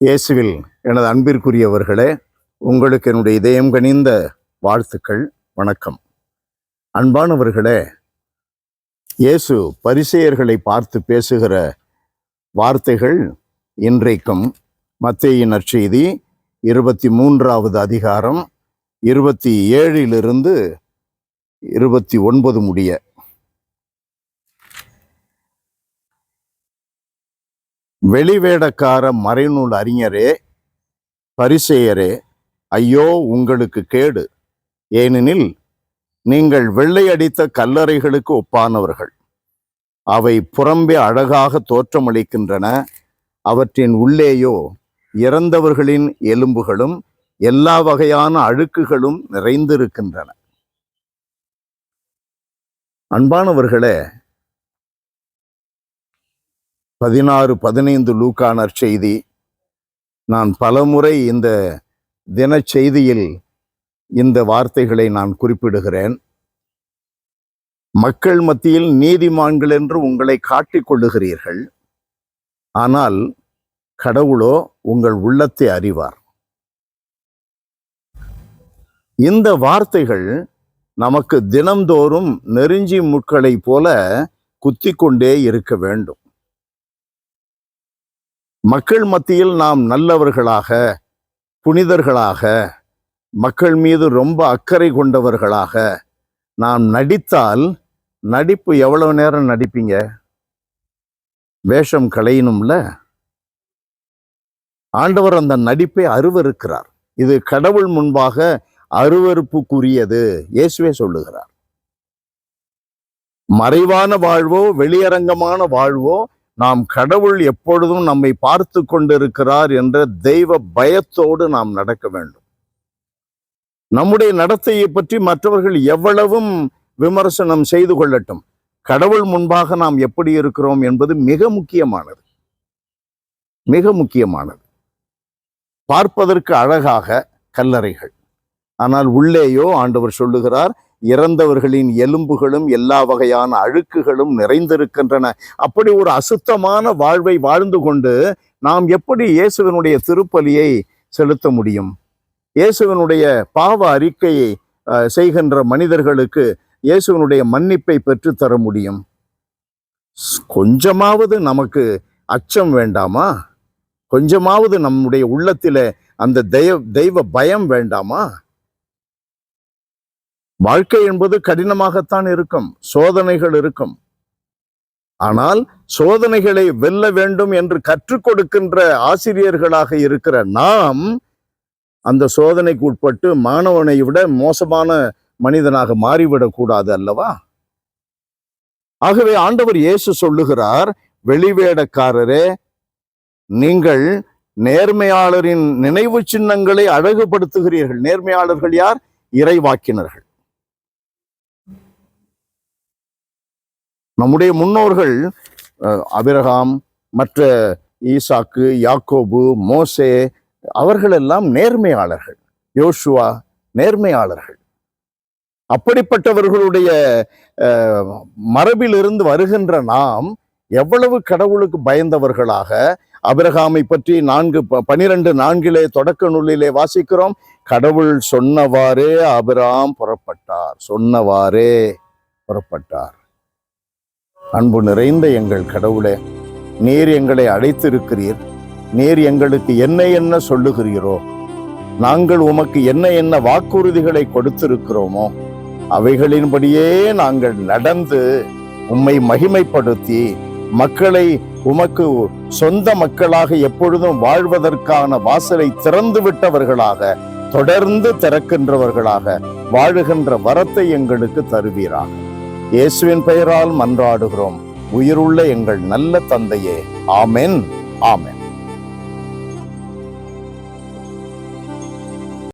இயேசுவில் எனது அன்பிற்குரியவர்களே, உங்களுக்கு என்னுடைய இதயம் கனிந்த வாழ்த்துக்கள், வணக்கம். அன்பானவர்களே, இயேசு பரிசேயர்களை பார்த்து பேசுகிற வார்த்தைகள் இன்றைக்கும் மத்தேயு நற்செய்தி 23வது அதிகாரம் 27 29 முடிய. வெளிவேடக்கார மறைநூல் அறிஞரே, பரிசேயரே, ஐயோ உங்களுக்கு கேடு! ஏனெனில் நீங்கள் வெள்ளை அடித்த கல்லறைகளுக்கு ஒப்பானவர்கள். அவை புறம்பே அழகாக தோற்றமளிக்கின்றன, அவற்றின் உள்ளேயோ இறந்தவர்களின் எலும்புகளும் எல்லா வகையான அழுக்குகளும் நிறைந்திருக்கின்றன. அன்பானவர்களே, 16-15 லூக்கா நற்செய்தி, நான் பலமுறை இந்த தினச்செய்தியில் இந்த வார்த்தைகளை நான் குறிப்பிடுகிறேன். மக்கள் மத்தியில் நீதிமான்கள் என்று உங்களை காட்டிக் கொள்ளுகிறீர்கள், ஆனால் கடவுளோ உங்கள் உள்ளத்தை அறிவார். இந்த வார்த்தைகள் நமக்கு தினம்தோறும் நெருஞ்சி முட்களை போல குத்தி கொண்டே இருக்க வேண்டும். மக்கள் மத்தியில் நாம் நல்லவர்களாக, புனிதர்களாக, மக்கள் மீது ரொம்ப அக்கறை கொண்டவர்களாக நாம் நடித்தால், நடிப்பு எவ்வளவு நேரம் நடிப்பீங்க? வேஷம் களையணும்ல. ஆண்டவர் அந்த நடிப்பை அருவருக்கிறார். இது கடவுள் முன்பாக அருவருப்புக்குரியது. இயேசுவே சொல்லுகிறார். மறைவான வாழ்வோ வெளியரங்கமான வாழ்வோ, நாம் கடவுள் எப்பொழுதும் நம்மை பார்த்து கொண்டிருக்கிறார் என்ற தெய்வ பயத்தோடு நாம் நடக்க வேண்டும். நம்முடைய நடத்தையை பற்றி மற்றவர்கள் எவ்வளவும் விமர்சனம் செய்து கொள்ளட்டும், கடவுள் முன்பாக நாம் எப்படி இருக்கிறோம் என்பது மிக முக்கியமானது. மிக முக்கியமானது. பார்ப்பதற்கு அழகாக கல்லறைகள், ஆனால் உள்ளேயோ ஆண்டவர் சொல்லுகிறார், இறந்தவர்களின் எலும்புகளும் எல்லா வகையான அழுக்குகளும் நிறைந்திருக்கின்றன. அப்படி ஒரு அசுத்தமான வாழ்வை வாழ்ந்து கொண்டு நாம் எப்படி இயேசுவினுடைய திருப்பலியை செலுத்த முடியும்? இயேசுவினுடைய பாவ அறிக்கையை செய்கின்ற மனிதர்களுக்கு இயேசுவினுடைய மன்னிப்பை பெற்றுத்தர முடியும்? கொஞ்சமாவது நமக்கு அச்சம் வேண்டாமா? கொஞ்சமாவது நம்முடைய உள்ளத்திலே அந்த தெய்வ பயம் வேண்டாமா? வாழ்க்கை என்பது கடினமாகத்தான் இருக்கும், சோதனைகள் இருக்கும். ஆனால் சோதனைகளை வெல்ல வேண்டும் என்று கற்றுக் கொடுக்கின்ற ஆசிரியர்களாக இருக்கிற நாம் அந்த சோதனைக்கு உட்பட்டு மாணவனை விட மோசமான மனிதனாக மாறிவிடக் கூடாது அல்லவா? ஆகவே ஆண்டவர் இயேசு சொல்லுகிறார், வெளிவேடக்காரரே, நீங்கள் நேர்மையாளரின் நினைவு சின்னங்களை அழகுபடுத்துகிறீர்கள். நேர்மையாளர்கள் யார்? இறைவாக்கினர்கள். நம்முடைய முன்னோர்கள் ஆபிரகாம், மற்ற ஈசாக்கு, யாக்கோபு, மோசே, அவர்களெல்லாம் நேர்மையாளர்கள். யோசுவா நேர்மையாளர்கள். அப்படிப்பட்டவர்களுடைய மரபிலிருந்து வருகின்ற நாம் எவ்வளவு கடவுளுக்கு பயந்தவர்களாக, ஆபிரகாமை பற்றி 4:12 தொடக்க நூலிலே வாசிக்கிறோம். கடவுள் சொன்னவாறே ஆபிரகாம் புறப்பட்டார், சொன்னவாறே புறப்பட்டார். அன்பு நிறைந்த எங்கள் கடவுளே, நீர் எங்களை அழைத்திருக்கிறீர். நீர் எங்களுக்கு என்ன என்ன சொல்லுகிறீரோ, நாங்கள் உமக்கு என்ன என்ன வாக்குறுதிகளை கொடுத்திருக்கிறோமோ, அவைகளின்படியே நாங்கள் நடந்து உம்மை மகிமைப்படுத்தி மக்களை உமக்கு சொந்த மக்களாக எப்பொழுதும் வாழ்வதற்கான வாசலை திறந்து விட்டவர்களாக, தொடர்ந்து திறக்கின்றவர்களாக வாழுகின்ற வரத்தை எங்களுக்கு தருவீராக. இயேசுவின் பெயரால் மன்றாடுகிறோம், உயிருள்ள எங்கள் நல்ல தந்தையே. ஆமென், ஆமென்.